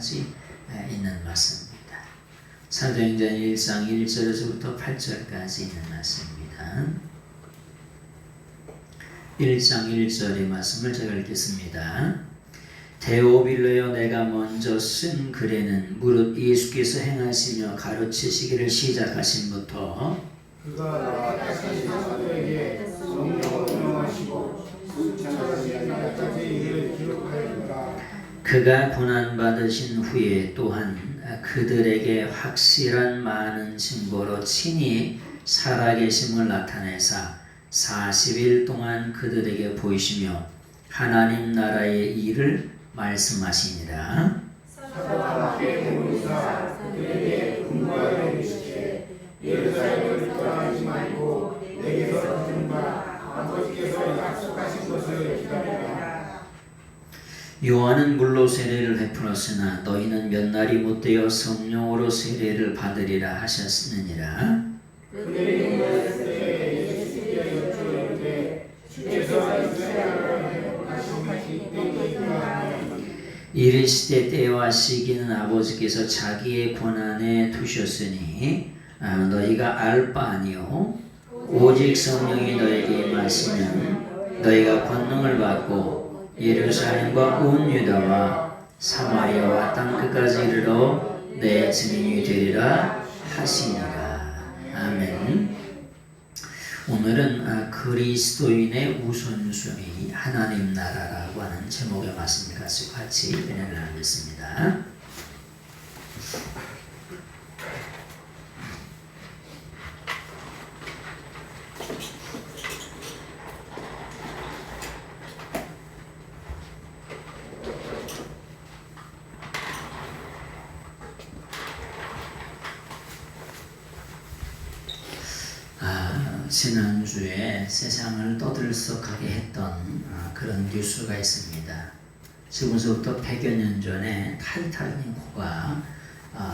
말씀까지 있는 말씀입니다. 사도행전 1장 1절에서부터 8절까지 있는 말씀입니다. 1장 1절의 말씀을 제가 읽겠습니다. 데오빌로여, 내가 먼저 쓴 글에는 무릇 예수께서 행하시며 가르치시기를 시작하신부터 그가 나와 다시 사도에게 성령을 운영하시고 수천까지 이를 기록하였노라. 그가 고난받으신 후에 또한 그들에게 확실한 많은 증거로 친히 살아계심을 나타내사 40일 동안 그들에게 보이시며 하나님 나라의 일을 말씀하시니라. 사도가 함께 모이사 그들에게 분부하여 이르시되 예루살렘을 떠나지 말고 내게서 들은 바 아버지께서 약속하신 것을 기다리라. 요한은 물로 세례를 베풀었으나 너희는 몇 날이 못되어 성령으로 세례를 받으리라 하셨느니라. 그들이 모였을 때 예수께 여쭈었는데 주께서 이스라엘을 회복하시기 때문이라. 이르시되 때와 시기는 아버지께서 자기의 권한에 두셨으니 너희가 알 바 아니요 오직 성령이 너에게 임하시면 너희가 권능을 받고 예루살렘과 온 유다와 사마리아와 땅끝까지 이르러 내 증인이 되리라 하시니라. 아멘. 오늘은 그리스도인의 우선순위 하나님 나라라고 하는 제목의 말씀을 가지고 같이 은혜를 나누겠습니다. 지난주에 세상을 떠들썩하게 했던 그런 뉴스가 있습니다. 지금부터 100여 년 전에 타이타닉호가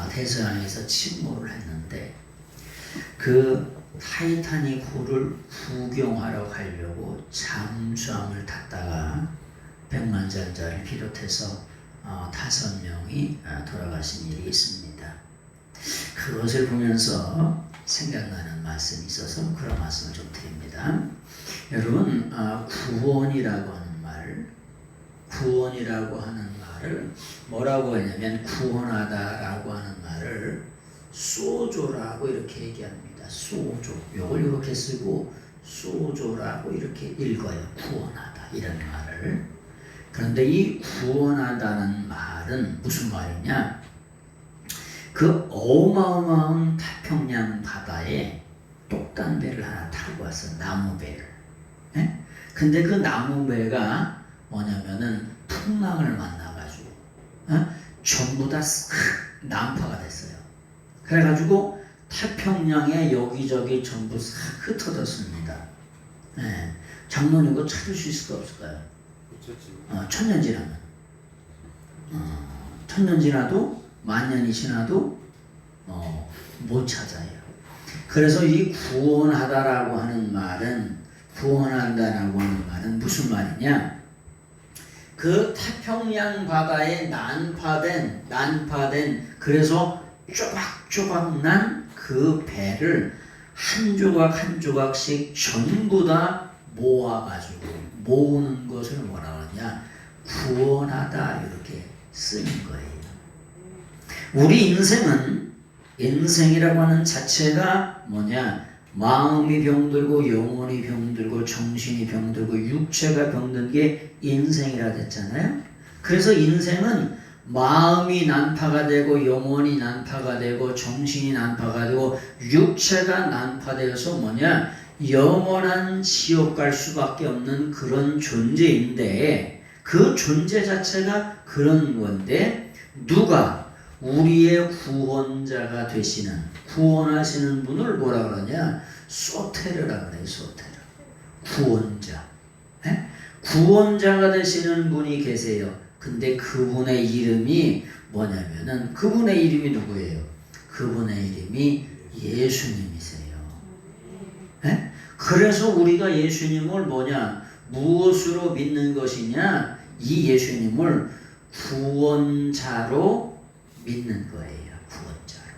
대서양에서 침몰을 했는데 그 타이타닉호를 구경하러 가려고 잠수함을 탔다가 백만장자를 비롯해서 5명이 돌아가신 일이 있습니다. 그것을 보면서 생각나는 말씀이 있어서 그런 말씀을 좀 드립니다. 여러분, 구원이라고 하는 말을 뭐라고 하냐면 구원하다라고 하는 말을 소조라고 이렇게 얘기합니다. 소조. 요걸 이렇게 쓰고 소조라고 이렇게 읽어요. 구원하다 이런 말을. 그런데 이 구원하다는 말은 무슨 말이냐? 그 어마어마한 태평양 바다에 똑단배를 하나 타고 왔어. 나무배를. 예? 근데 그 나무배가 뭐냐면은 풍랑을 만나가지고 전부 다 난파가 됐어요. 그래가지고 태평양에 여기저기 전부 싹 흩어졌습니다. 예. 장로님 이거 찾을 수 있을까 없을까요? 천년 지나면. 천년 지나도 만년이 지나도 못 찾아요. 그래서 이 구원하다라고 하는 말은 구원한다라고 하는 말은 무슨 말이냐? 그 태평양 바다에 난파된 그래서 조각조각 난 그 배를 한 조각 한 조각씩 전부 다 모아가지고 모으는 것을 뭐라 그러냐? 구원하다 이렇게 쓰는 거예요. 우리 인생이라고 하는 자체가 뭐냐? 마음이 병들고 영혼이 병들고 정신이 병들고 육체가 병든 게 인생이라 됐잖아요. 그래서 인생은 마음이 난파가 되고 영혼이 난파가 되고 정신이 난파가 되고 육체가 난파되어서 뭐냐? 영원한 지옥 갈 수밖에 없는 그런 존재인데 그 존재 자체가 그런 건데 누가 우리의 구원자가 되시는 구원하시는 분을 뭐라 그러냐? 소테르라 그래요. 소테르. 구원자. 에? 구원자가 되시는 분이 계세요. 근데 그분의 이름이 뭐냐면은 그분의 이름이 누구예요? 그분의 이름이 예수님이세요. 에? 그래서 우리가 예수님을 뭐냐? 무엇으로 믿는 것이냐? 이 예수님을 구원자로 믿는 거예요. 구원자로.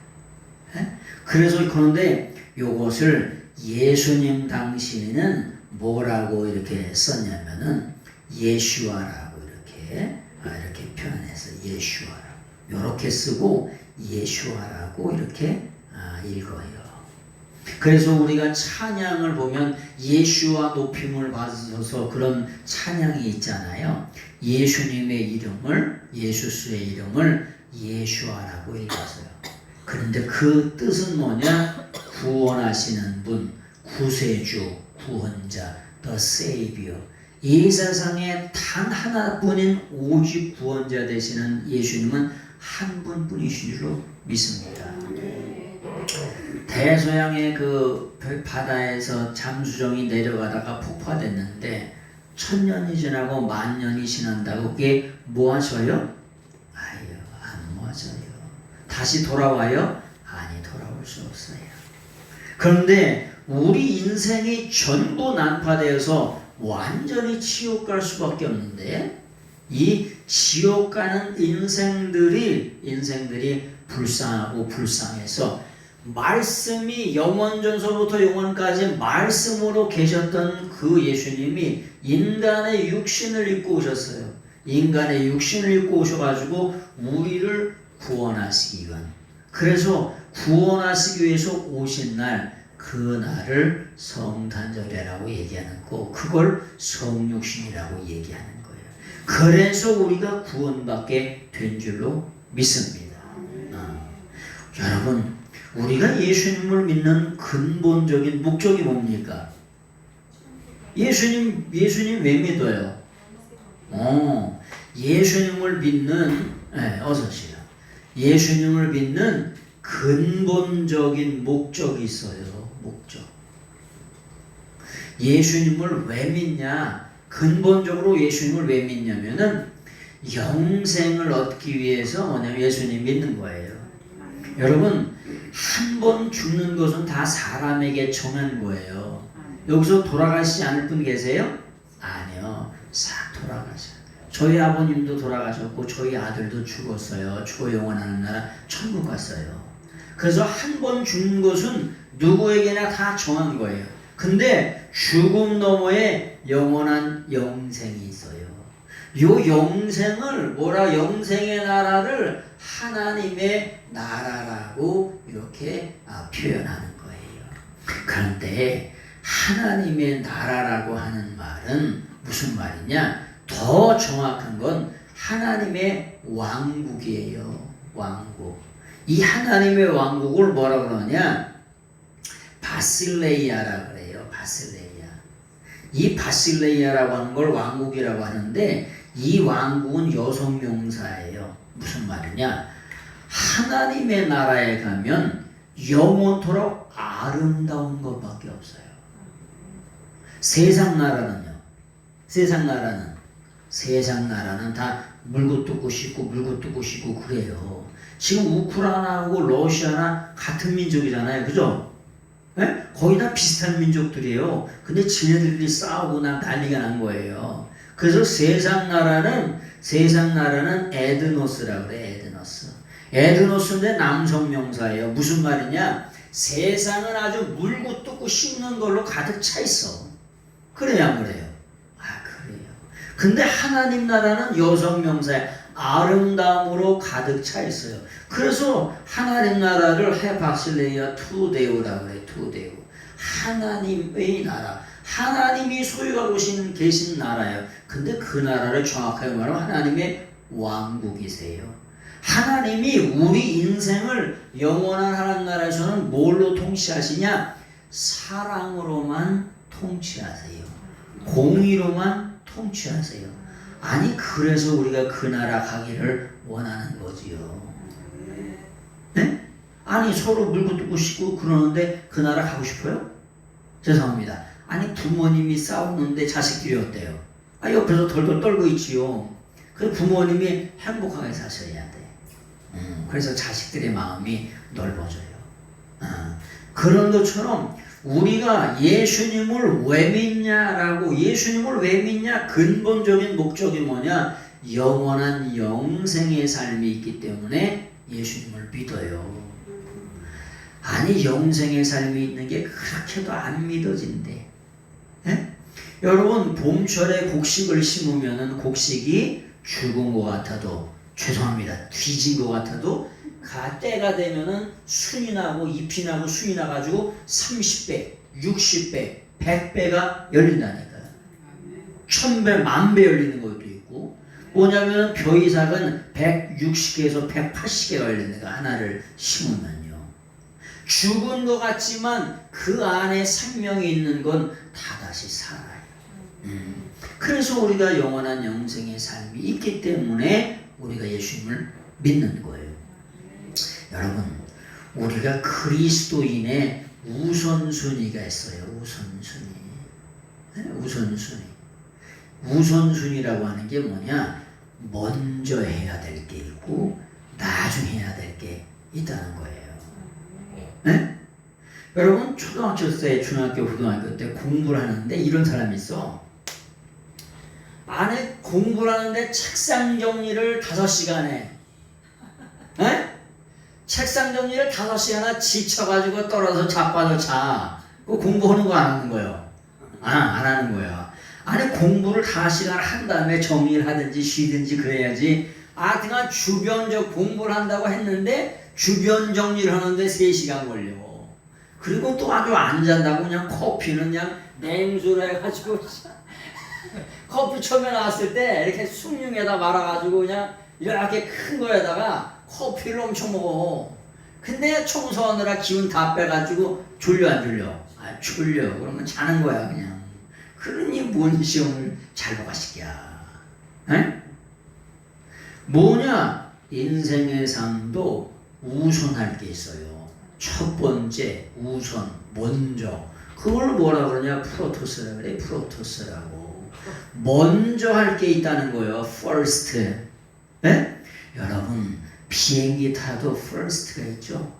예? 그래서 그런데 요것을 예수님 당시에는 뭐라고 이렇게 썼냐면은 예슈아라고 이렇게 표현해서 예슈아라고 이렇게 쓰고 예슈아라고 이렇게 읽어요. 그래서 우리가 찬양을 보면 예수와 높임을 받으셔서 그런 찬양이 있잖아요. 예수님의 이름을 예수스의 이름을 예수아라고 읽었어요. 그런데 그 뜻은 뭐냐? 구원하시는 분, 구세주, 구원자, the Savior. 이 세상에 단 하나뿐인 오직 구원자 되시는 예수님은 한 분뿐이신 줄로 믿습니다. 대서양의 그 바다에서 잠수정이 내려가다가 폭파됐는데 1000년이 지나고 10,000년이 지난다고 그게 뭐하셔요? 아유, 안 뭐하셔요. 다시 돌아와요? 아니, 돌아올 수 없어요. 그런데 우리 인생이 전부 난파되어서 완전히 지옥 갈 수밖에 없는데 이 지옥 가는 인생들이 불쌍하고 불쌍해서 말씀이 영원전서부터 영원까지 말씀으로 계셨던 그 예수님이 인간의 육신을 입고 오셨어요. 인간의 육신을 입고 오셔가지고 우리를 구원하시기 위한, 그래서 구원하시기 위해서 오신 날, 그 날을 성탄절이라고 얘기하는 거, 그걸 성육신이라고 얘기하는 거예요. 그래서 우리가 구원받게 된 줄로 믿습니다. 여러분, 우리가 예수님을 믿는 근본적인 목적이 뭡니까? 예수님 왜 믿어요? 예수님을 믿는, 어서시요. 예수님을 믿는 근본적인 목적이 있어요. 목적. 예수님을 왜 믿냐? 근본적으로 예수님을 왜 믿냐면은 영생을 얻기 위해서 뭐냐면 예수님 믿는 거예요. 여러분, 한 번 죽는 것은 다 사람에게 정한 거예요. 여기서 돌아가시지 않을 분 계세요? 아니요. 싹 돌아가셔요. 저희 아버님도 돌아가셨고 저희 아들도 죽었어요. 초영원하는 나라 천국 갔어요. 그래서 한 번 죽는 것은 누구에게나 다 정한 거예요. 근데 죽음 너머에 영원한 영생이 있어요. 요 영생을 영생의 나라를 하나님의 나라라고 이렇게 표현하는 거예요. 그런데 하나님의 나라라고 하는 말은 무슨 말이냐? 더 정확한 건 하나님의 왕국이에요. 왕국. 이 하나님의 왕국을 뭐라고 그러냐? 바실레이아라고 그래요. 바실레이아. 이 바실레이아라고 하는 걸 왕국이라고 하는데 이 왕국은 여성 명사예요. 무슨 말이냐? 하나님의 나라에 가면 영원토록 아름다운 것밖에 없어요. 세상 나라는 다 물고 뜯고 씻고 그래요. 지금 우크라이나하고 러시아나 같은 민족이잖아요. 그죠? 네? 거의 다 비슷한 민족들이에요. 근데 지네들끼리 싸우고 난리가 난 거예요. 그래서 세상 나라는 에드노스라고 그래. 에드노스인데 남성 명사예요. 무슨 말이냐? 세상은 아주 물고 뜯고 씹는 걸로 가득 차 있어. 그래요, 안 그래요? 그래요. 근데 하나님 나라는 여성 명사에 아름다움으로 가득 차 있어요. 그래서 하나님 나라를 바실레이아 투데오라고 그래. 투데오. 하나님의 나라. 하나님이 소유하고 계신 나라예요. 근데 그 나라를 정확하게 말하면 하나님의 왕국이세요. 하나님이 우리 인생을 영원한 하나님 나라에서는 뭘로 통치하시냐? 사랑으로만 통치하세요. 공의로만 통치하세요. 아니, 그래서 우리가 그 나라 가기를 원하는 거지요. 네? 아니, 서로 물고 뜯고 씻고 그러는데 그 나라 가고 싶어요? 죄송합니다. 아니, 부모님이 싸우는데 자식들이 어때요? 옆에서 덜덜 떨고 있지요. 그 부모님이 행복하게 사셔야 돼. 그래서 자식들의 마음이 넓어져요. 그런 것처럼 우리가 예수님을 왜 믿냐? 근본적인 목적이 뭐냐? 영원한 영생의 삶이 있기 때문에 아니 영생의 삶이 있는 게 그렇게도 안 믿어진대. 예? 여러분 봄철에 곡식을 심으면은 곡식이 죽은 것 같아도 죄송합니다. 뒤진 것 같아도 때가 되면은 순이 나고 잎이 나고 순이 나가지고 30배, 60배, 100배가 열린다니까요. 1000배, 10,000배 열리는 것도 있고 뭐냐면 벼이삭은 160개에서 180개가 열리는 거야. 하나를 심으면요. 죽은 것 같지만 그 안에 생명이 있는 건 다다시 살아요. 그래서 우리가 영원한 영생의 삶이 있기 때문에 우리가 예수님을 믿는 거예요. 여러분, 우리가 그리스도인의 우선순위가 있어요. 우선순위. 네? 우선순위. 우선순위라고 하는 게 뭐냐? 먼저 해야 될 게 있고 나중에 해야 될 게 있다는 거예요. 네? 여러분 초등학교 때, 중학교, 고등학교 때 공부를 하는데 이런 사람이 있어. 안에 공부를 하는데 책상 정리를 5시간 해. 네? 책상 정리를 5시간 지쳐가지고 떨어져 자빠져 자. 그 공부하는 거 안 하는 거예요. 안 하는 거예요. 안에 공부를 5시간 한 다음에 정리를 하든지 쉬든지 그래야지. 하여튼간 주변적 공부를 한다고 했는데 주변 정리를 하는데 3시간 걸려. 그리고 또 아주 안 잔다고 그냥 커피는 그냥 냉수로 해가지고 커피 처음에 나왔을 때 이렇게 숭늉에다 말아가지고 그냥 이렇게 큰 거에다가 커피를 엄청 먹어. 근데 청소하느라 기운 다 빼가지고 졸려 안 졸려? 아 졸려. 그러면 자는 거야 그냥. 그러니 뭔 시험을 잘 보가 시키야. 에? 뭐냐? 인생의 삶도 우선할 게 있어요. 첫 번째 우선 먼저. 그걸 뭐라 그러냐? 프로토스라 그래. 프로토스라고. 먼저 할 게 있다는 거예요. first. 에? 여러분 비행기 타도 first가 있죠.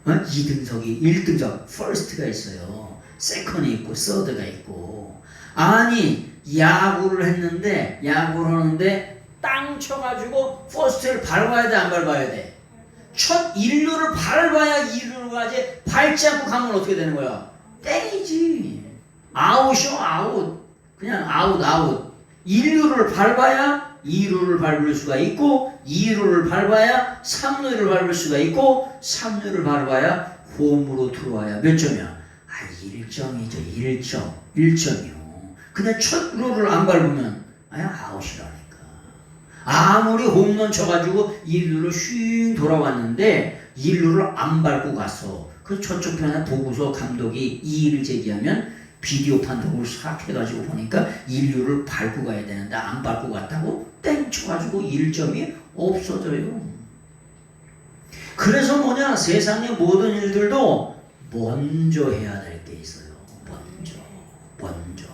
2등석이 1등석 first가 있어요. second이 있고 third가 있고. 아니 야구를 했는데 야구를 하는데 땅 쳐가지고 first를 밟아야 돼 안 밟아야 돼? 첫 1루를 밟아야 2루로 가지. 밟지 않고 가면 어떻게 되는 거야? 땡이지. 아웃이요 아웃. 그냥 아웃. 1루를 밟아야 2루를 밟을 수가 있고 2루를 밟아야 3루를 밟을 수가 있고 3루를 밟아야 홈으로 들어와야 몇 점이야? 1점이죠. 1점이요. 근데 첫 루를 안 밟으면 아웃이라니까. 아무리 홈런 쳐가지고 1루를 휙 돌아왔는데 1루를 안 밟고 갔어. 그 저쪽 편에 보고서 감독이 이의를 제기하면 비디오 판독을 싹 해가지고 보니까 1루를 밟고 가야 되는데 안 밟고 갔다고 땡 쳐가지고 1점이 없어져요. 그래서 뭐냐? 세상의 모든 일들도 먼저 해야 될 게 있어요. 먼저.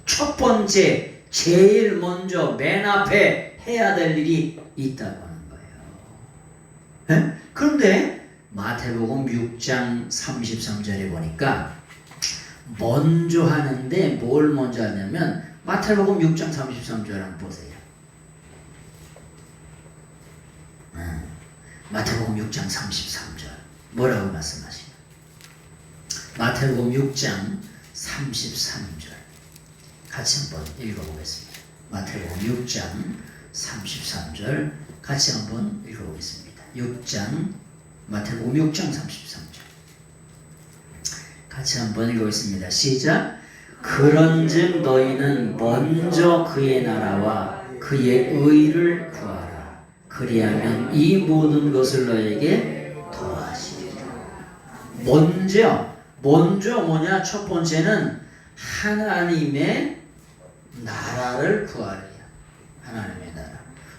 첫 번째, 제일 먼저 맨 앞에 해야 될 일이 있다고 하는 거예요. 에? 그런데 마태복음 6장 33절에 보니까 먼저 하는데 뭘 먼저 하냐면 마태복음 6장 33절 한번 보세요. 마태복음 6장 33절 뭐라고 말씀하시나요? 마태복음 6장 33절 같이 한번 읽어보겠습니다. 마태복음 6장 33절 같이 한번 읽어보겠습니다. 마태복음 6장 33절 같이 한번 읽어보겠습니다. 시작. 그런즉 너희는 먼저 그의 나라와 그의 의를 구하라. 그리하면 이 모든 것을 너에게 더하시리라. 먼저 뭐냐? 첫 번째는 하나님의 나라를 구하라. 하나님의 나라.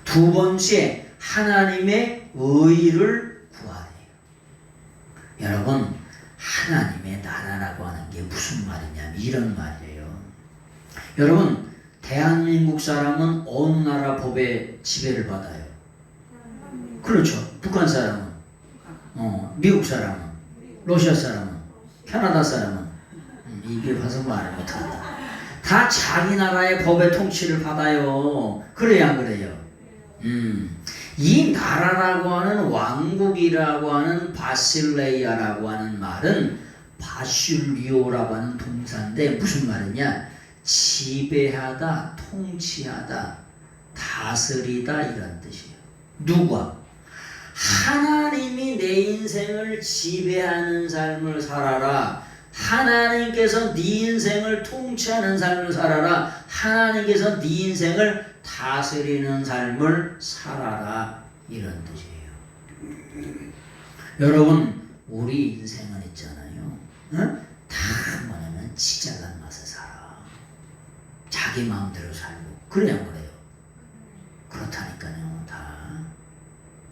두 번째 하나님의 의를 구하래요. 여러분 하나님의 나라라고 하는 게 무슨 말이냐면 이런 말이에요. 여러분 대한민국 사람은 어느 나라 법에 지배를 받아요? 그렇죠. 북한 사람은, 미국 사람은, 러시아 사람은, 캐나다 사람은, 이게 봐서 말을 못한다. 다 자기 나라의 법의 통치를 받아요. 그래야 안 그래요? 이 나라라고 하는 왕국이 여기라고 하는 바실레이아라고 하는 말은 바슐리오라고 하는 동사인데 무슨 말이냐? 지배하다, 통치하다, 다스리다 이런 뜻이에요. 누가? 하나님이 내 인생을 지배하는 삶을 살아라. 하나님께서 네 인생을 통치하는 삶을 살아라. 하나님께서 네 인생을 다스리는 삶을 살아라. 이런 뜻이에요. 여러분, 우리 인생은 있잖아요. 응? 다 뭐냐면 지잘난 맛에 살아. 자기 마음대로 살고. 그래야 그래요. 그렇다니까요. 다.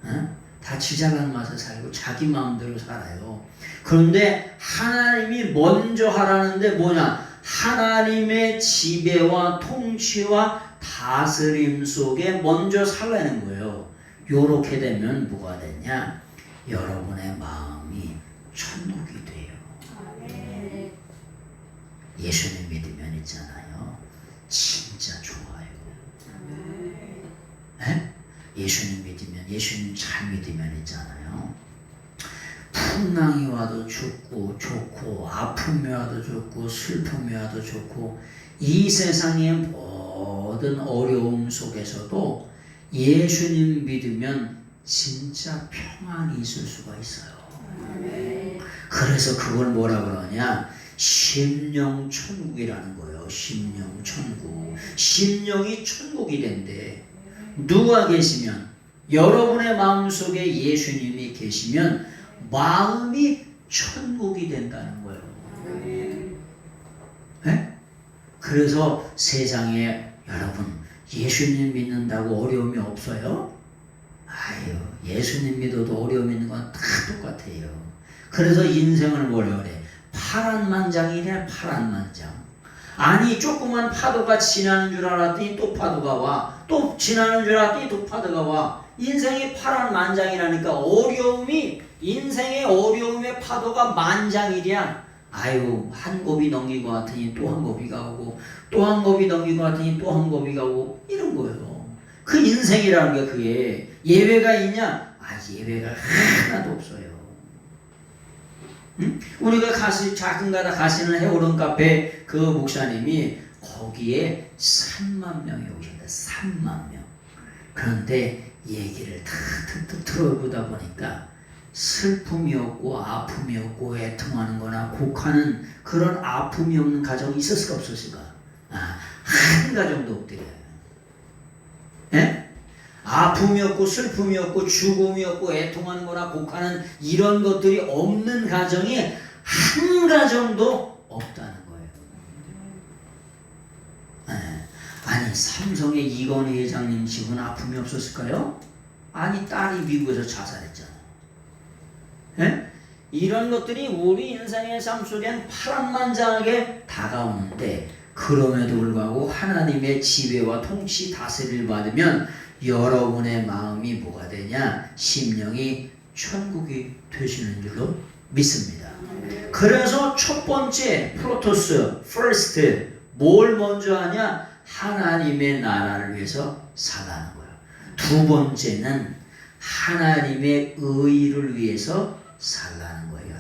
응? 다 지잘난 맛에 살고 자기 마음대로 살아요. 그런데 하나님이 먼저 하라는데 뭐냐? 하나님의 지배와 통치와 다스림 속에 먼저 살라는 거예요. 요렇게 되면 뭐가 되냐? 여러분의 마음이 천국이 돼요. 예수님 믿으면 있잖아요. 진짜 좋아요. 네? 예수님 믿으면, 예수님 잘 믿으면 있잖아요. 풍랑이 와도 좋고 아픔이 와도 좋고 슬픔이 와도 좋고 이 세상의 모든 어려움 속에서도 예수님 믿으면 진짜 평안이 있을 수가 있어요. 그래서 그걸 뭐라 그러냐? 심령 천국이라는 거예요. 심령 천국. 심령이 천국이 된대. 누가 계시면, 여러분의 마음속에 예수님이 계시면 마음이 천국이 된다는 거예요. 네? 그래서 세상에 여러분 예수님 믿는다고 어려움이 없어요? 아유, 예수님 믿어도 어려움 있는 건 다 똑같아요. 그래서 인생을 뭐라 그래? 파란만장이래. 파란만장. 아니, 조그만 파도가 지나는 줄 알았더니 또 파도가 와. 또 지나는 줄 알았더니 또 파도가 와. 인생이 파란만장이라니까. 어려움이, 인생의 어려움의 파도가 만장이랴. 아유, 한 곱이 넘긴 것 같으니 또 한 곱이가 오고, 또 한 곱이 넘긴 것 같으니 또 한 곱이가 오고, 이런 거예요. 그 인생이라는 게 그게 예외가 있냐? 아, 예외가 하나도 없어요. 응? 우리가 가끔가다 가시는 해오름 카페 그 목사님이 거기에 3만 명이 오셨다. 3만 명. 그런데 얘기를 다 들어보다 보니까 슬픔이 없고 아픔이 없고 애통하는 거나 곡하는 그런 아픔이 없는 가정이 있었을까 없었을까? 아, 한 가정도 없더래요. 예? 아픔이 없고 슬픔이 없고 죽음이 없고 애통하는 거나 곡하는 이런 것들이 없는 가정이 한 가정도 없다는 거예요. 예. 아니, 삼성의 이건희 회장님 집은 아픔이 없었을까요? 아니, 딸이 미국에서 자살했잖아. 예? 이런 것들이 우리 인생의 삶 속엔 파란만장하게 다가오는데, 그럼에도 불구하고 하나님의 지배와 통치 다스리를 받으면 여러분의 마음이 뭐가 되냐? 심령이 천국이 되시는 줄로 믿습니다. 그래서 첫 번째 프로토스, first, 뭘 먼저 하냐? 하나님의 나라를 위해서 살아가는 거예요. 두 번째는 하나님의 의를 위해서 살라는 거예요.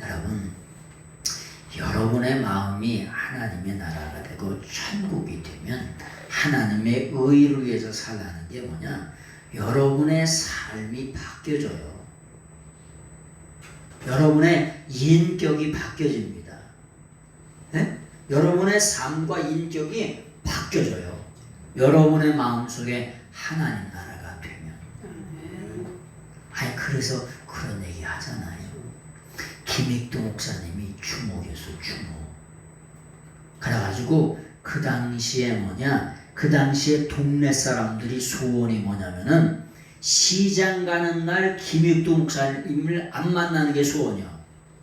여러분, 여러분의 마음이 하나님의 나라가 되고 천국이 되면 하나님의 의를 위해서 살라는 게 뭐냐? 여러분의 삶이 바뀌어져요. 여러분의 인격이 바뀌어집니다. 네? 여러분의 삶과 인격이 바뀌어져요. 여러분의 마음속에 하나님 나라가 되면. 아니, 그래서 그런 얘기 하잖아요. 김익도 목사님이 주목이었어. 주목. 그래가지고 그 당시에 뭐냐? 그 당시에 동네 사람들이 소원이 뭐냐면은 시장 가는 날 김익도 목사님을 안 만나는 게 소원이야.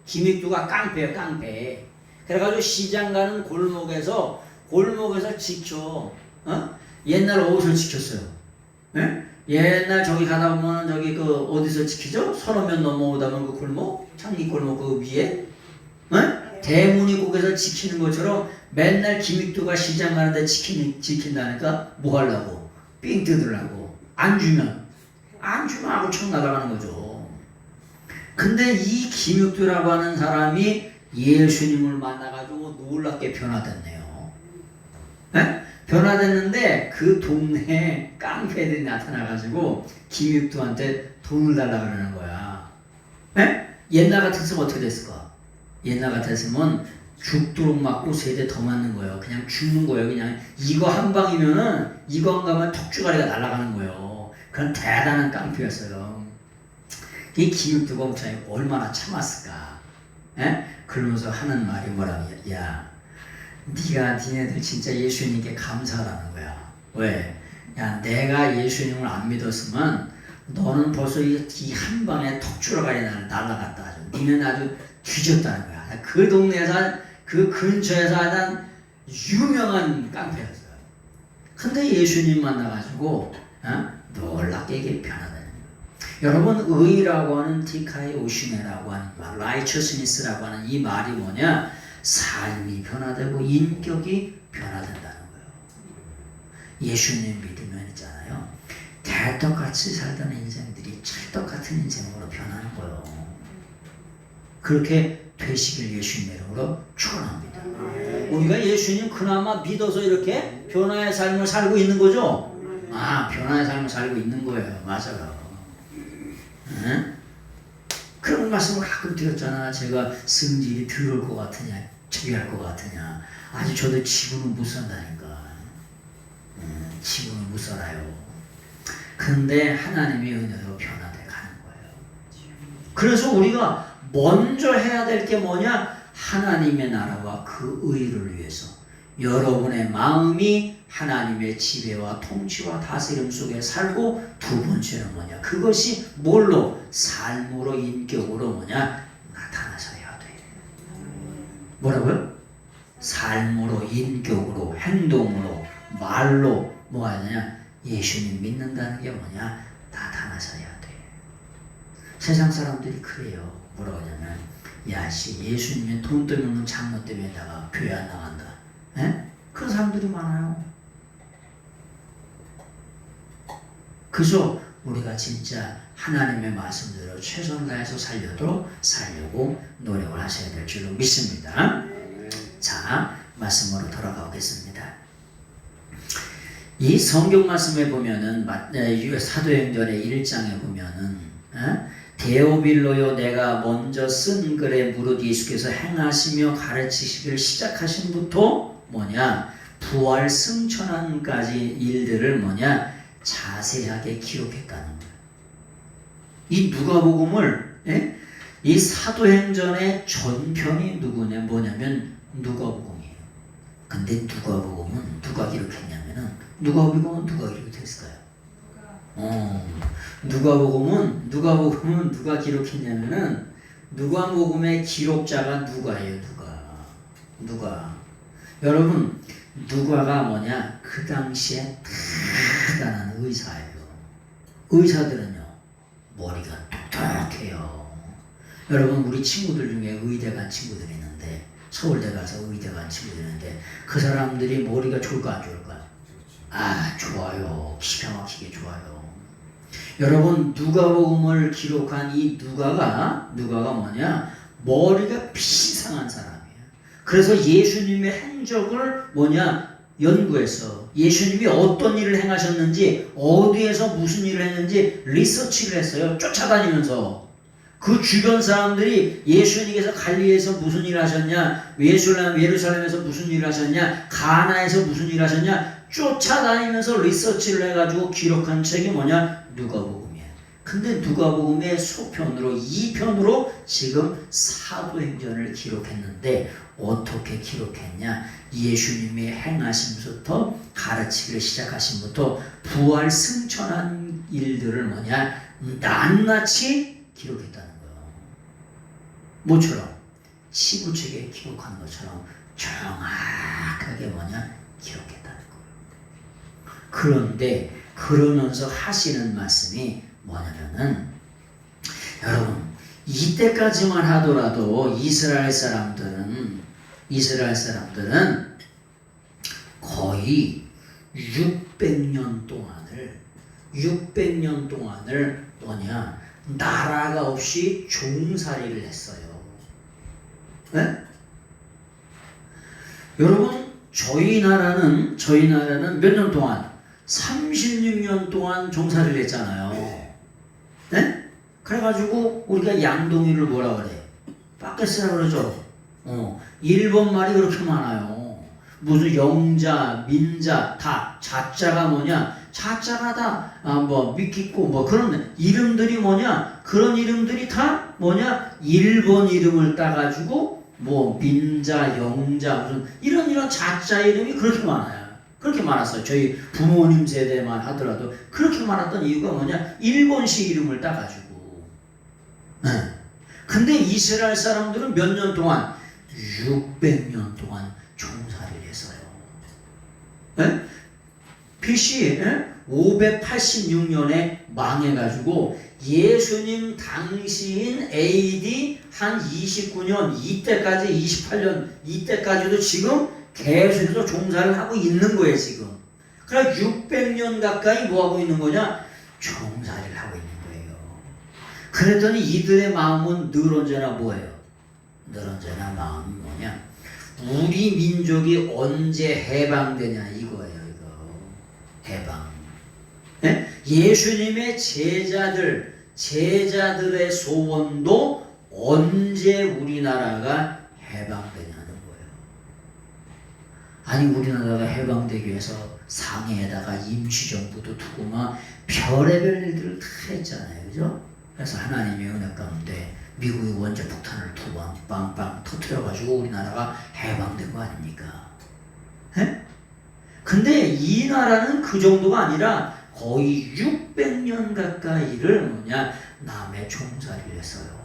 김익도가 깡패야, 깡패. 그래가지고 시장 가는 골목에서 지켜. 옛날 어디서 지켰어요? 예? 옛날 저기 가다 보면 저기 그 어디서 지키죠? 서너면 넘어오다면 그 골목, 창립골목 그 위에, 대문이 꼭에서 지키는 것처럼 맨날 김익도가 시장 가는데 지킨다니까 뭐 하려고? 삥 뜯으려고. 안 주면 하고 청 나가는 거죠. 근데 이 김육두라고 하는 사람이 예수님을 만나가지고 놀랍게 변화됐네요. 네? 변화됐는데 그 동네에 깡패들이 나타나가지고 김육두한테 돈을 달라 그러는 거야. 네? 옛날 같았으면 어떻게 됐을까? 옛날 같았으면 죽도록 맞고 세대 더 맞는 거예요. 그냥 죽는 거예요. 그냥 이거 한 방이면은 이거 한 가면 턱주가리가 날아가는 거예요. 그런 대단한 깡패였어요. 이 김육두가 목사님 얼마나 참았을까? 에? 그러면서 하는 말이 뭐라고? 야, 니네들 진짜 예수님께 감사하라는 거야. 왜? 야, 내가 예수님을 안 믿었으면 너는 벌써 이 한 방에 턱주가리 날아갔다. 아주. 니는 아주 뒤졌다는 거야. 그 동네에서 그 근처에서 하던 유명한 깡패였어요. 근데 예수님 만나가지고 놀랍게 이게 변화되는 거예요. 여러분 의라고 하는 디카이 오시네라고 하는 말, righteousness라고 하는 이 말이 뭐냐? 삶이 변화되고 인격이 변화된다는 거예요. 예수님 믿으면 있잖아요. 대떡같이 살던 인생들이 찰떡같은 인생으로 변하는 거예요. 그렇게 되시길 예수님의 이름으로 축원합니다. 우리가 예수님 그나마 믿어서 이렇게 변화의 삶을 살고 있는 거죠? 아, 변화의 삶을 살고 있는 거예요. 맞아요. 응? 그런 말씀을 가끔 드렸잖아. 제가 성질이 더러울 것 같으냐, 저기할 것 같으냐. 아직 저도 지금은 못 산다니까. 지금은 못 살아요. 근데 하나님의 은혜로 변화돼 가는 거예요. 그래서 우리가 먼저 해야 될 게 뭐냐? 하나님의 나라와 그 의를 위해서 여러분의 마음이 하나님의 지배와 통치와 다스림 속에 살고, 두 번째는 뭐냐? 그것이 뭘로? 삶으로, 인격으로 뭐냐? 나타나서야 돼. 뭐라고요? 삶으로, 인격으로, 행동으로, 말로 뭐가 되냐? 예수님 믿는다는 게 뭐냐? 나타나서야 돼. 세상 사람들이 그래요. 뭐라고 하냐면, 야, 예수님이 돈 때문에 장로 때문에다가 교회 안 나간다. 에? 그런 사람들이 많아요. 그래서 우리가 진짜 하나님의 말씀대로 최선을 다해서 살려고 노력을 하셔야 될 줄로 믿습니다. 자, 말씀으로 돌아가 보겠습니다. 이 성경 말씀에 보면은 사도행전의 1장에 보면은 데오빌로요, 내가 먼저 쓴 글에 무릇 예수께서 행하시며 가르치시기를 시작하신 부터 뭐냐? 부활 승천한까지 일들을 뭐냐? 자세하게 기록했다는 거예요. 이 누가복음을 이 사도행전의 전편이 뭐냐면 누가복음이에요. 근데 누가복음은 누가 기록했냐면은 누가복음은 누가 기록했을까요? 누가복음은 누가 기록했냐면은 누가복음의 기록자가 누가예요. 누가. 여러분 누가가 뭐냐? 그 당시에 대단한 의사예요. 의사들은요 머리가 똑똑해요. 여러분 우리 친구들 중에 의대 간 친구들이 있는데, 서울대 가서 의대 간 친구들이 있는데, 그 사람들이 머리가 좋을까 안 좋을까? 아, 좋아요. 기가 막히게 좋아요. 여러분 누가복음을 기록한 이 누가가 뭐냐? 머리가 비상한 사람이에요. 그래서 예수님의 행적을 뭐냐? 연구해서 예수님이 어떤 일을 행하셨는지, 어디에서 무슨 일을 했는지 리서치를 했어요. 쫓아다니면서. 그 주변 사람들이 예수님께서 갈릴리에서 무슨 일을 하셨냐, 예루살렘에서 무슨 일을 하셨냐, 가나에서 무슨 일을 하셨냐, 쫓아다니면서 리서치를 해가지고 기록한 책이 뭐냐? 누가복음이에요. 근데 누가복음의 소편으로 2편으로 지금 사도행전을 기록했는데, 어떻게 기록했냐? 예수님이 행하심부터 가르치기를 시작하심부터 부활 승천한 일들을 뭐냐? 낱낱이 기록했다는 거예요. 뭐처럼? 시구책에 기록한 것처럼 정확하게 뭐냐? 기록했다는 거예요. 그런데 그러면서 하시는 말씀이 뭐냐면은, 여러분 이때까지만 하더라도 이스라엘 사람들은 거의 600년 동안을 뭐냐? 나라가 없이 종살이를 했어요. 네? 여러분, 저희 나라는 몇 년 동안 36년 동안 종살이를 했잖아요. 네? 그래가지고 우리가 양동이를 뭐라 그래? 빠켓스라 그러죠. 일본 말이 그렇게 많아요. 무슨 영자, 민자 다 자자가 뭐냐? 자자가 다 뭐 미키코 뭐 그런 이름들이 뭐냐? 그런 이름들이 다 뭐냐? 일본 이름을 따가지고 뭐 민자, 영자 무슨 이런 자자 이름이 그렇게 많아요. 그렇게 많았어요. 저희 부모님 세대만 하더라도 그렇게 많았던 이유가 뭐냐? 일본식 이름을 따가지고. 네. 근데 이스라엘 사람들은 몇 년 동안 600년 동안 종살이를 했어요. 네? BC 586년에 망해가지고 예수님 당시인 AD 한 29년 이때까지 28년 이때까지도 지금 계속해서 종살이를 하고 있는 거예요 지금. 그러니까 600년 가까이 뭐 하고 있는 거냐? 종살이를 하고 있는 거예요. 그랬더니 이들의 마음은 늘 언제나 뭐예요? 늘 언제나 마음이 뭐냐? 우리 민족이 언제 해방되냐 이거예요. 이거 해방. 네? 예수님의 제자들의 소원도 언제 우리나라가 해방되냐는 거예요. 아니 우리나라가 해방되기 위해서 상해에다가 임시정부도 두고 막 별의별 일들을 다 했잖아요. 그죠? 그래서 하나님의 은혜 가운데 미국이 원자 폭탄을 두 방 빵빵 터뜨려가지고 우리나라가 해방된 거 아닙니까? 네? 근데 이 나라는 그 정도가 아니라 거의 600년 가까이를 뭐냐 남의 종살이를 했어요.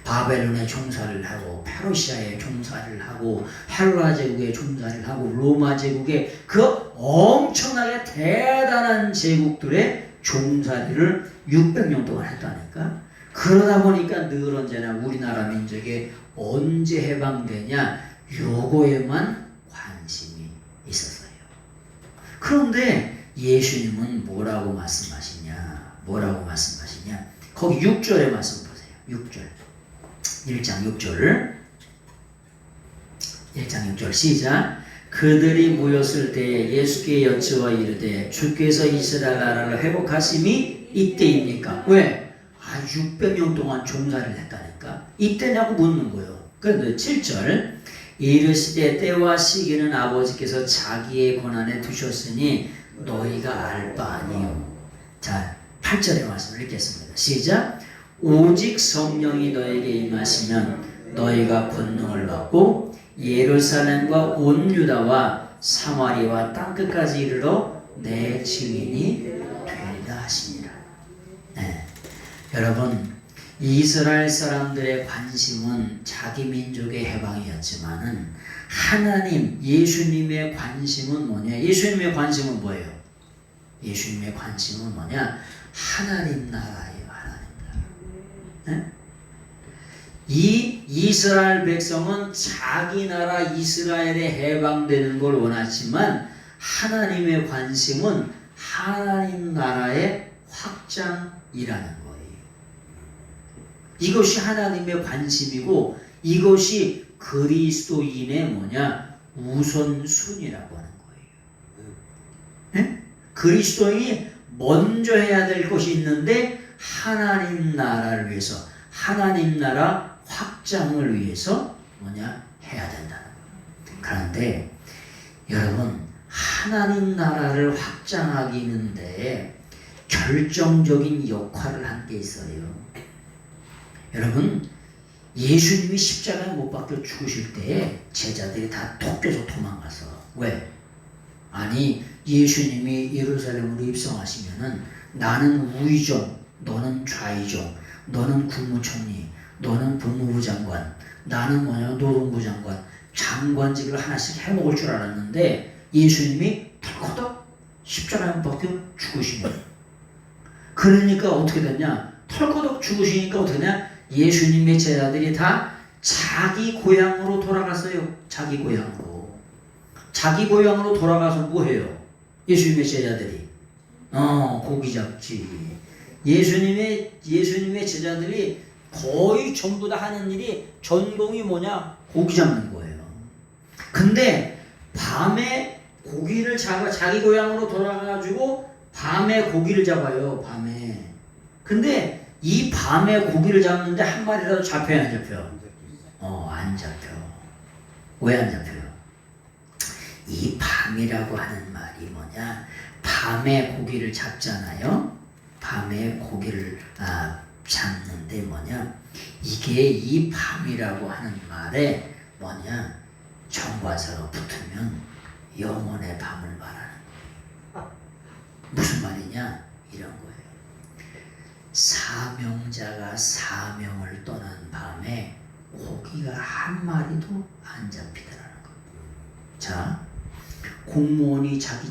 바벨론의 종살이를 하고 페르시아의 종살이를 하고 헬라 제국의 종살이를 하고 로마 제국의 그 엄청나게 대단한 제국들의 종살이를 600년 동안 했다니까. 그러다 보니까 늘 언제나 우리나라 민족이 언제 해방되냐 요거에만 관심이 있었어요. 그런데 예수님은 뭐라고 말씀하시냐? 거기 6절의 말씀 보세요. 6절. 1장 6절 시작. 그들이 모였을 때에 예수께 여쭈어 이르되 주께서 이스라엘 나라를 회복하심이 이때입니까? 왜? 600년 동안 종살이를 했다니까. 이때냐고 묻는 거예요. 그런데 7절 이르시되 때와 시기는 아버지께서 자기의 권한에 두셨으니 너희가 알 바 아니요. 자, 8절의 말씀을 읽겠습니다. 시작. 오직 성령이 너에게 임하시면 너희가 권능을 받고 예루살렘과 온 유다와 사마리아와 땅끝까지 이르러 내 증인이 되리라 하시니라. 네. 여러분, 이스라엘 사람들의 관심은 자기 민족의 해방이었지만은 하나님, 예수님의 관심은 뭐냐? 예수님의 관심은 뭐예요? 예수님의 관심은 뭐냐? 하나님 나라예요. 하나님 나라. 네? 이 이스라엘 백성은 자기 나라 이스라엘에 해방되는 걸 원하지만 하나님의 관심은 하나님 나라의 확장이라는 거예요. 이것이 하나님의 관심이고 이것이 그리스도인의 뭐냐? 우선순위라고 하는 거예요. 네? 그리스도인이 먼저 해야 될 것이 있는데 하나님 나라를 위해서 하나님 나라 확장을 위해서 뭐냐? 해야 된다는 거예요. 그런데 여러분 하나님 나라를 확장하기는데 결정적인 역할을 한 게 있어요. 여러분 예수님이 십자가에 못 박혀 죽으실 때 제자들이 다 톡 껴서 도망가서 왜? 아니 예수님이 예루살렘으로 입성하시면은 나는 우의정, 너는 좌의정, 너는 국무총리, 너는 법무부 장관, 나는 뭐냐 노동부 장관, 장관직을 하나씩 해먹을 줄 알았는데 예수님이 털커덕 십자가에 못 박혀 죽으시면 그러니까 어떻게 됐냐? 털커덕 죽으시니까 어떻게 되냐? 예수님의 제자들이 다 자기 고향으로 돌아갔어요. 자기 고향으로. 자기 고향으로 돌아가서 뭐 해요? 예수님의 제자들이 고기 잡지, 예수님의 제자들이 거의 전부 다 하는 일이 전공이 뭐냐? 고기 잡는 거예요. 근데 밤에 고기를 잡아 자기 고향으로 돌아가가지고 밤에 고기를 잡아요. 밤에. 근데 이 밤에 고기를 잡는데 한 마리라도 잡혀야 안 잡혀? 안 잡혀. 왜 안 잡혀요? 이 밤이라고 하는 말이 뭐냐? 밤에 고기를 잡잖아요. 밤에 고기를 잡는데 뭐냐? 이게 이 밤이라고 하는 말에 뭐냐? 정관사가 붙으면 영원의 밤을 말하는 거예요. 무슨 말이냐? 이런 거예요. 사명자가 사명을 떠난 밤에 고기가 한 마리도 안 잡히더라는 거예요. 자, 공무원이 자기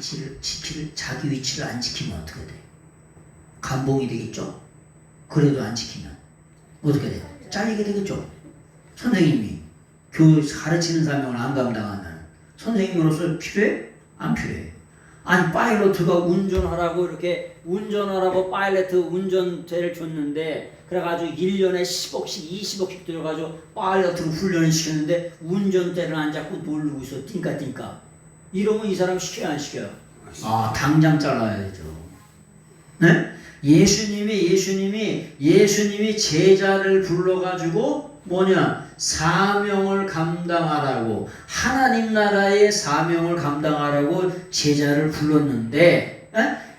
위치를 안 지키면 어떻게 돼? 감봉이 되겠죠? 그래도 안 지키면 어떻게 돼? 잘리게 되겠죠? 선생님이 가르치는 사명을 안 감당하면 선생님으로서 필요해? 안 필요해. 아니 파일럿가 운전하라고 파일럿 운전대를 줬는데 그래가지고 1년에 10억씩 20억씩 들어가지고 파일럿으로 훈련을 시켰는데 운전대를 안 잡고 모르고 있어. 띵까 이러면 이 사람 시켜야 안 시켜요? 당장 잘라야죠. 네? 예수님이 제자를 불러가지고 뭐냐? 사명을 감당하라고, 하나님 나라의 사명을 감당하라고 제자를 불렀는데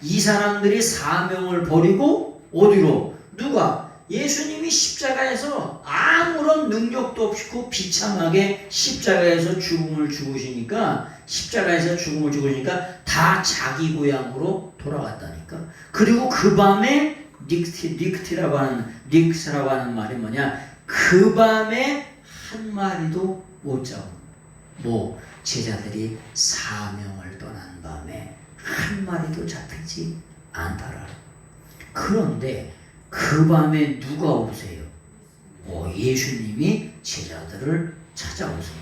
이 사람들이 사명을 버리고 어디로? 누가? 예수님이 십자가에서 아무런 능력도 없고 비참하게 십자가에서 죽음을 죽으시니까 다 자기 고향으로 돌아갔다니까. 그리고 그 밤에 닉스라고 하는 말이 뭐냐? 그 밤에 한 마리도 못 잡은 제자들이 사명을 떠난 밤에 한 마리도 잡히지 않더라. 그런데 그 밤에 누가 오세요? 예수님이 제자들을 찾아오세요.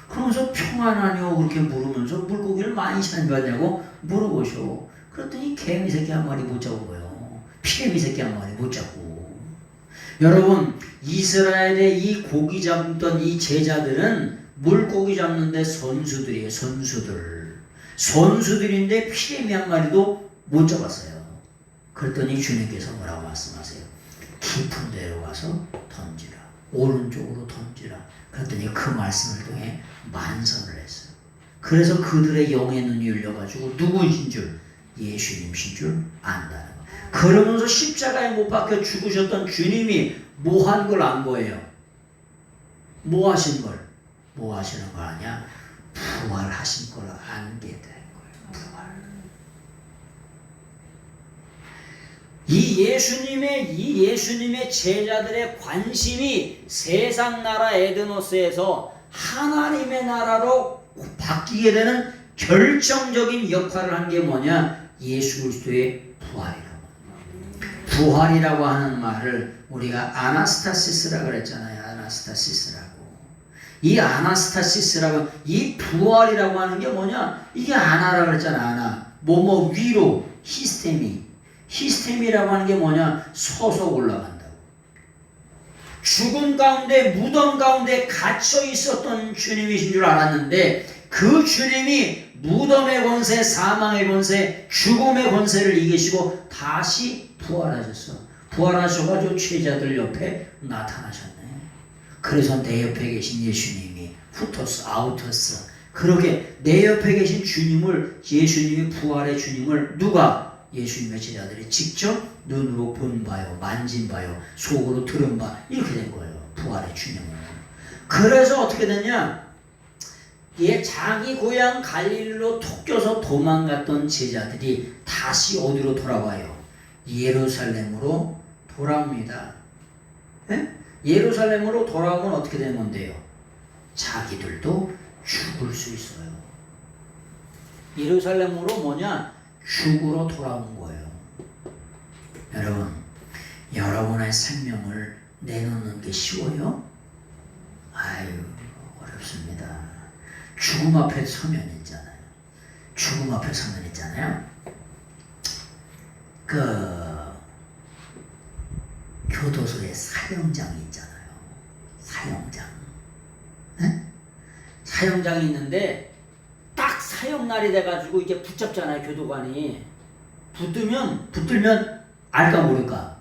그러면서 평안하냐고 그렇게 물으면서 물고기를 많이 잡았냐고 물어보셔. 그랬더니 개미 새끼 한 마리 못 잡고요. 피개미 새끼 한 마리 못 잡고. 여러분, 이스라엘의 이 고기 잡던 이 제자들은 물고기 잡는데 선수들이에요. 선수들인데 피개미 한 마리도 못 잡았어요. 그랬더니 주님께서 뭐라고 말씀하세요? 깊은 데로 가서 던지라. 오른쪽으로 던지라. 그랬더니 그 말씀을 통해 만선을 했어요. 그래서 그들의 영의 눈이 열려가지고 누구이신 줄? 예수님이신 줄 안다는 거예요. 그러면서 십자가에 못 박혀 죽으셨던 주님이 뭐 한 걸 안 거예요? 뭐 하신 걸? 뭐 하시는 거 아니야? 부활하신 걸 알게 된 거예요. 부활. 이 예수님의 제자들의 관심이 세상 나라 에드노스에서 하나님의 나라로 바뀌게 되는 결정적인 역할을 한 게 뭐냐? 예수 그리스도의 부활이라고 하는 말을 우리가 아나스타시스라고 그랬잖아요. 이 부활이라고 하는 게 뭐냐? 이게 아나라고 그랬잖아. 위로 히스테미라고 하는 게 뭐냐? 서서 올라간다고. 죽음 가운데 무덤 가운데 갇혀 있었던 주님이신 줄 알았는데 그 주님이 무덤의 권세, 사망의 권세, 죽음의 권세를 이기시고 다시 부활하셔가지고 제자들 옆에 나타나셨네. 그래서 내 옆에 계신 예수님이 아우토스 그렇게 내 옆에 계신 예수님이 부활의 주님을 누가? 예수님의 제자들이 직접 눈으로 본 바요, 만진 바요, 속으로 들은 바 이렇게 된 거예요. 부활의 주님은. 그래서 어떻게 됐냐? 자기 고향 갈릴리로 톡 껴서 도망갔던 제자들이 다시 어디로 돌아와요? 예루살렘으로 돌아옵니다. 예루살렘으로 돌아오면 어떻게 되는 건데요? 자기들도 죽을 수 있어요. 예루살렘으로 죽으러 돌아온 거예요. 여러분의 생명을 내놓는 게 쉬워요? 어렵습니다. 죽음 앞에 서면 있잖아요. 교도소에 사형장이 있잖아요. 사형장. 네? 사형장이 있는데 딱 사형날이 돼가지고 이게 붙잡잖아요. 교도관이 붙들면 알까 모를까?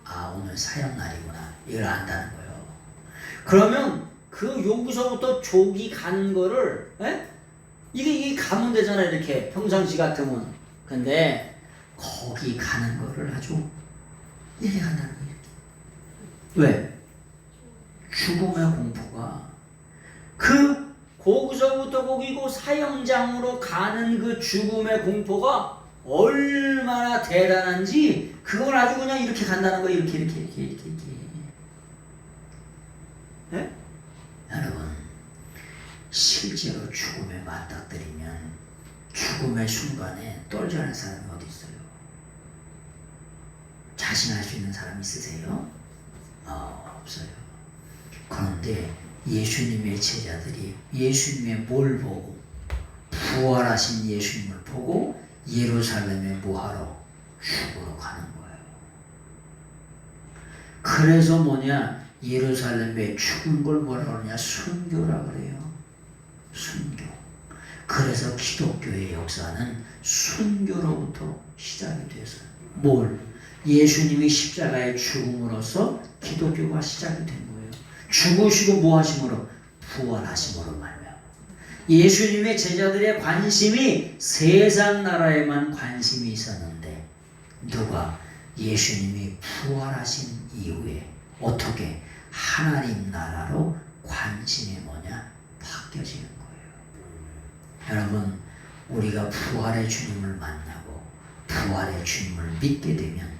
아, 오늘 사형날이구나. 이걸 안다는 거예요. 그러면 그 여기서부터 족이 가는 거를 이게 가면 되잖아요. 이렇게 평상시 같으면. 근데 거기 가는 거를 아주 이렇게 간다는 거예요. 왜? 죽음의 공포가 거기서부터 거기고 사형장으로 가는 그 죽음의 공포가 얼마나 대단한지 그걸 아주 그냥 이렇게 간다는 거예요. 이렇게. 네? 여러분, 실제로 죽음에 맞닥뜨리면 죽음의 순간에 떨지 않은 사람이 어디 있어요? 자신할 수 있는 사람 있으세요? 없어요. 그런데 예수님의 제자들이 예수님의 뭘 보고 부활하신 예수님을 보고 예루살렘에 뭐하러? 죽으러 가는 거예요. 그래서 뭐냐? 예루살렘에 죽은 걸 뭐라 그러냐? 순교라 그래요. 순교. 그래서 기독교의 역사는 순교로부터 시작이 됐어요. 예수님이 십자가의 죽음으로써 기독교가 시작이 된 거예요. 죽으시고 뭐 하심으로? 부활하심으로 말이에요. 예수님의 제자들의 관심이 세상 나라에만 관심이 있었는데 누가 여러분이 부활하신 이후에 어떻게 하나님 나라로 관심이 바뀌어지는 거예요. 여러분, 우리가 부활의 주님을 만나고 부활의 주님을 믿게 되면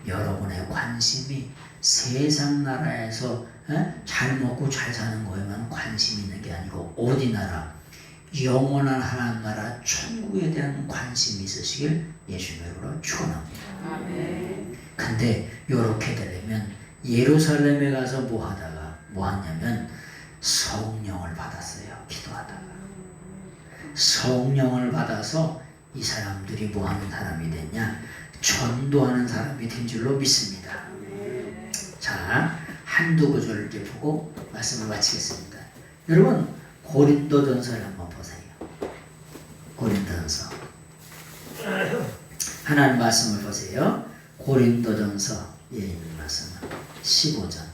여러분의 관심이 세상 나라에서 잘 먹고 잘 사는 거에만 관심이 있는 게 아니고 어디 나라? 영원한 하나님 나라 천국에 대한 관심이 있으시길 예수님으로 축원합니다. 근데 이렇게 되려면 예루살렘에 가서 뭐 하냐면 성령을 받았어요. 기도하다가 성령을 받아서 이 사람들이 뭐 하는 사람이 됐냐? 전도하는 사람이 된 줄로 믿습니다. 자, 한두 구절을 이렇게 보고 말씀을 마치겠습니다. 여러분, 고린도전서를 한번 보세요. 고린도전서 하나님 말씀을 보세요. 고린도전서 있는 말씀은 15장.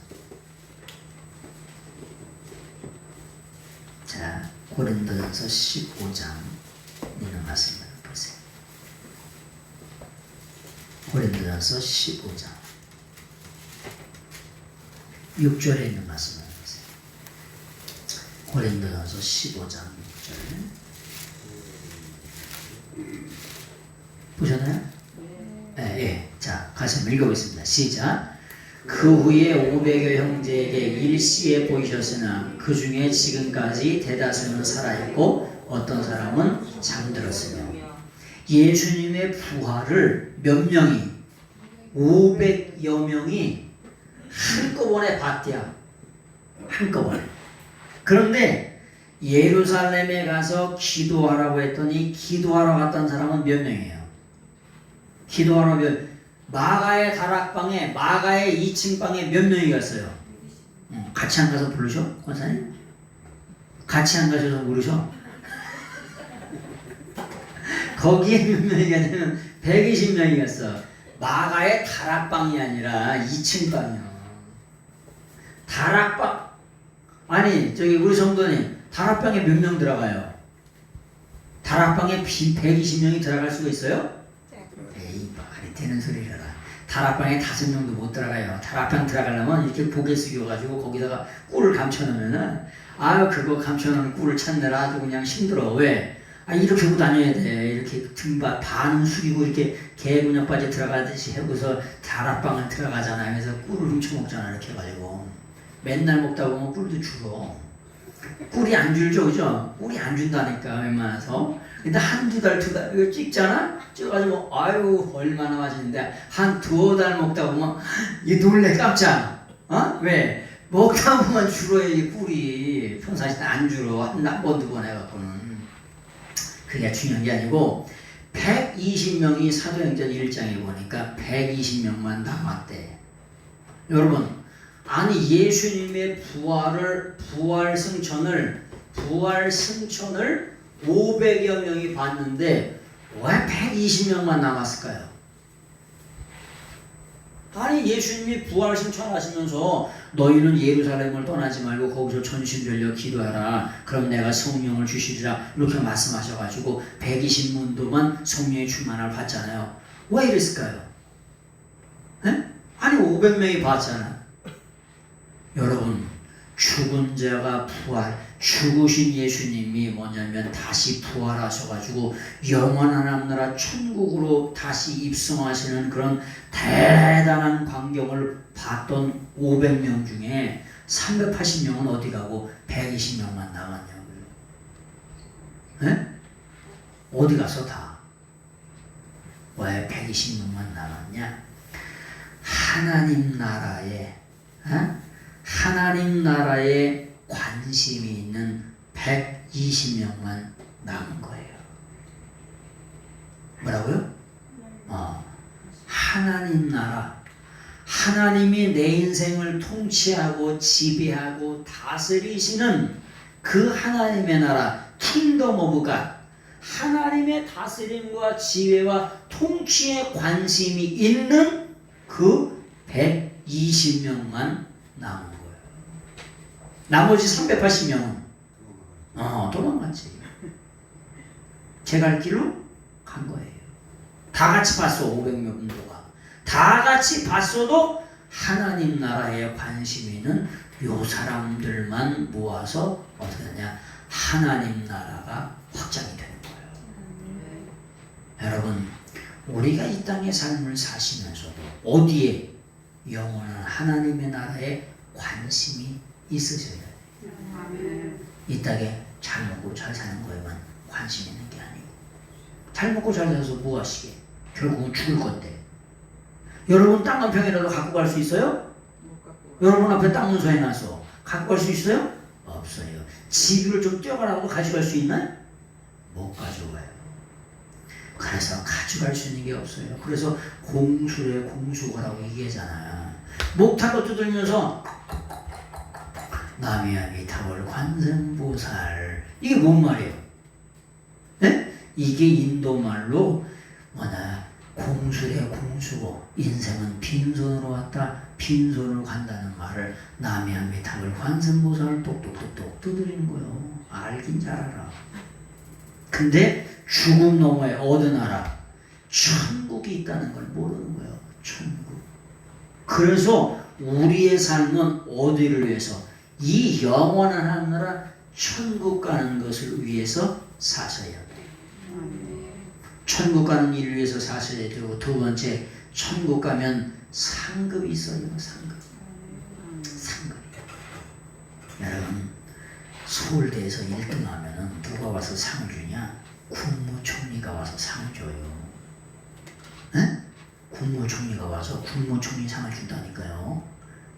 자, 고린도전서 15장 있는 말씀을 보세요. 고린도전서 15장 6절에 있는 말씀을 보세요. 고린도전서 15장 6절 보셨나요? 예. 자, 같이 한번 읽어보겠습니다. 시작. 그 후에 500여 형제에게 일시에 보이셨으나 그 중에 지금까지 대다수는 살아있고 어떤 사람은 잠들었으며 예수님의 부활을 몇 명이 500여 명이 한꺼번에 봤대요. 한꺼번에. 그런데 예루살렘에 가서 기도하라고 했더니 기도하러 갔던 사람은 몇 명이에요? 기도하러 마가의 다락방에 마가의 2층 방에 몇 명이 갔어요? 같이 안 가서 부르셔? 권사님? 같이 안 가셔서 부르셔? 거기에 몇 명이 갔냐면 120명이 갔어. 마가의 다락방이 아니라 2층 방이요. 다락방 아니 저기 우리 성도님 다락방에 몇 명 들어가요? 다락방에 120명이 들어갈 수가 있어요? 에이 말이 되는 소리를 해라. 다락방에 5명도 못 들어가요. 다락방 들어가려면 이렇게 고개 숙여가지고 거기다가 꿀을 감춰놓으면은 아유 그거 감춰놓은 꿀을 찾느라 아주 그냥 힘들어. 왜? 이렇게 하고 다녀야 돼. 이렇게 등반 반은 숙이고 이렇게 개구녕바지 들어가듯이 하고서 다락방을 들어가잖아. 그래서 꿀을 훔쳐먹잖아. 이렇게 해가지고 맨날 먹다 보면 꿀도 줄어. 꿀이 안 줄죠, 그죠? 꿀이 안 준다니까 웬만해서. 근데 한두 달, 두 달 이거 찍잖아? 찍어가지고 아유 얼마나 맛있는데 한 두어 달 먹다 보면 이 놀래 깜짝. 왜? 먹다 보면 줄어요. 이 꿀이 평상시에 안 줄어. 한 번, 두 번 해갖고는. 그게 중요한 게 아니고 120명이 사도행전 1장에 보니까 120명만 남았대. 여러분, 아니 예수님의 부활승천을 500여 명이 봤는데 왜 120명만 남았을까요? 아니 예수님이 부활승천하시면서 너희는 예루살렘을 떠나지 말고 거기서 전심들려 기도하라. 그럼 내가 성령을 주시리라. 이렇게 말씀하셔가지고 120문도만 성령의 충만을 받잖아요. 왜 이랬을까요? 에? 아니 500명이 봤잖아. 여러분, 죽은 자가 죽으신 예수님이 뭐냐면 다시 부활하셔가지고 영원한 하늘나라 천국으로 다시 입성하시는 그런 대단한 광경을 봤던 500명 중에 380명은 어디 가고 120명만 남았냐고요. 에? 어디 가서 다? 왜 120명만 남았냐? 하나님 나라에 관심이 있는 120명만 남은 거예요. 뭐라고요? 하나님 나라. 하나님이 내 인생을 통치하고 지배하고 다스리시는 그 하나님의 나라, 킹덤 오브 갓. 하나님의 다스림과 지배와 통치에 관심이 있는 그 120명만 남은 거예요. 나머지 380명은 도망갔지. 제 갈 길로 간 거예요. 다 같이 봤어. 500명도가 다 같이 봤어도 하나님 나라에 관심 있는 요 사람들만 모아서 어떻게 하냐, 하나님 나라가 확장이 되는 거예요. 여러분, 우리가 이 땅의 삶을 사시면서도 어디에 영원한 하나님의 나라에 관심이 있으셔야 돼요. 이 땅에 잘 먹고 잘 사는 거에만 관심 있는 게 아니고, 잘 먹고 잘 살아서 뭐 하시게? 결국은 죽을 건데. 여러분 땅 한 평이라도 갖고 갈 수 있어요? 여러분 앞에 땅 문서 해놔서 갖고 갈 수 있어요? 없어요. 집을 좀 뛰어가라고 가져갈 수 있나요? 못 가져가요. 그래서 가져갈 수 있는 게 없어요. 그래서 공수래 공수거라고 얘기하잖아요. 목탁을 뜯으면서 나미아미타불 관세음보살, 이게 뭔 말이에요? 네? 이게 인도말로 공수래 공수고, 인생은 빈손으로 왔다 빈손으로 간다는 말을 나미아미타불 관세음보살을 똑똑똑똑 두드리는 거예요. 알긴 잘 알아. 근데 죽음 너머에 어느 나라? 천국이 있다는 걸 모르는 거예요. 천국. 그래서 우리의 삶은 어디를 위해서? 이 영원한 하늘나라 천국 가는 것을 위해서 사셔야 돼요. 천국 가는 일을 위해서 사셔야 되고, 두 번째, 천국 가면 상급이 있어요. 상급. 여러분, 서울대에서 1등 하면은 누가 와서 상을 주냐? 국무총리가 와서 상을 줘요. 에? 국무총리가 와서 국무총리 상을 준다니까요.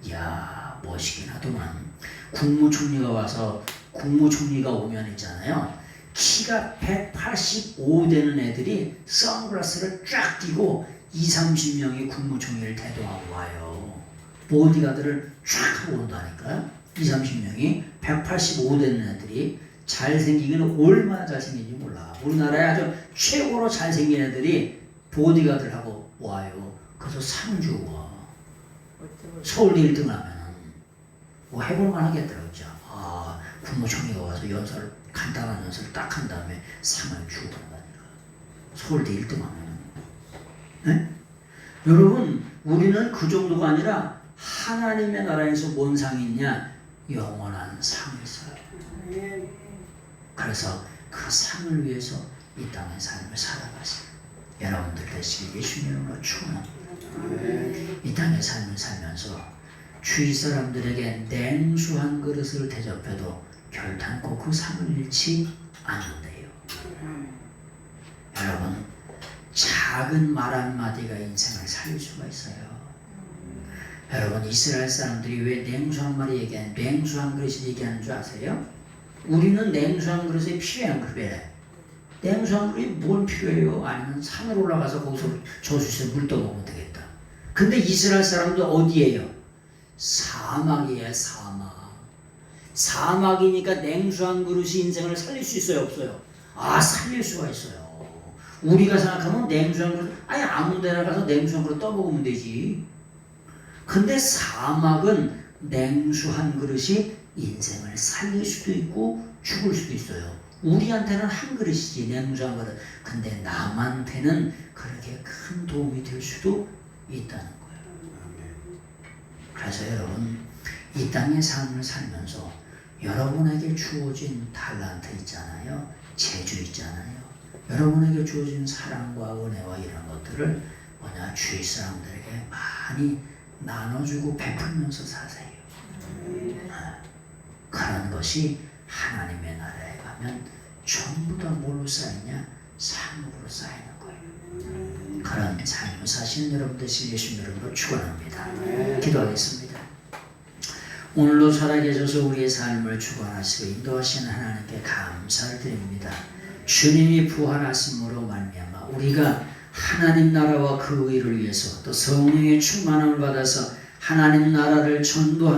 이야, 멋있긴 하더만. 국무총리가 와서, 국무총리가 오면 있잖아요, 키가 185 되는 애들이 선글라스를 쫙 끼고 20-30명이 국무총리를 대동하고 와요. 보디가드를 쫙 하고 온다니까요. 20-30명이 185 되는 애들이. 잘생기기는 얼마나 잘생긴지 몰라. 우리나라에 아주 최고로 잘생긴 애들이 보디가드를 하고 와요. 그래서 상 주고 와. 서울대 1등 하면은 뭐 해볼만 하겠더라고요. 국무총리가 와서 연설을, 간단한 연설을 딱 한 다음에 상을 주고 간다니까. 서울대 1등 하면은. 네? 여러분, 우리는 그 정도가 아니라 하나님의 나라에서 뭔 상이 있냐? 영원한 상이 있어요. 그래서 그 상을 위해서 이 땅의 삶을 살아가세요. 여러분들 되시길 예수님으로 축원합니다. 이 땅의 삶을 살면서 주위 사람들에게 냉수한 그릇을 대접해도 결단코 그 상을 잃지 않는데요. 여러분, 작은 말 한마디가 인생을 살릴 수가 있어요. 여러분, 이스라엘 사람들이 왜 냉수한 말이 얘기하는, 냉수한 그릇이 얘기하는 줄 아세요? 우리는 냉수한 그릇이 필요한 그릇이래. 냉수한 그릇이 뭘 필요해요? 아니면 산으로 올라가서 거기서 저수지에서 물 떠먹으면 되겠다. 근데 이스라엘 사람들 어디에요? 사막이에요. 사막이니까 냉수한 그릇이 인생을 살릴 수 있어요, 없어요? 살릴 수가 있어요. 우리가 생각하면 냉수한 그릇, 아무 데나 가서 냉수한 그릇 떠먹으면 되지. 근데 사막은 냉수한 그릇이 인생을 살릴 수도 있고 죽을 수도 있어요. 우리한테는 한 그릇이지, 냉수한 그릇. 근데 남한테는 그렇게 큰 도움이 될 수도 있다는 거예요. 그래서 여러분, 이 땅의 삶을 살면서 여러분에게 주어진 달란트 있잖아요. 재주 있잖아요. 여러분에게 주어진 사랑과 은혜와 이런 것들을 주위 사람들에게 많이 나눠주고 베풀면서 사세요. 그런 것이 하나님의 나라에 가면 전부 다 뭘로 쌓이냐? 삶으로 쌓이는 거예요. 그런 삶을 사시는 여러분 되시길 예수님 이름으로 축원합니다. 기도하겠습니다. 오늘도 살아계셔서 우리의 삶을 주관하시고 인도하시는 하나님께 감사를 드립니다. 주님이 부활하심으로 말미암아 우리가 하나님 나라와 그 의를 위해서 또 성령의 충만함을 받아서 하나님 나라를 전도하는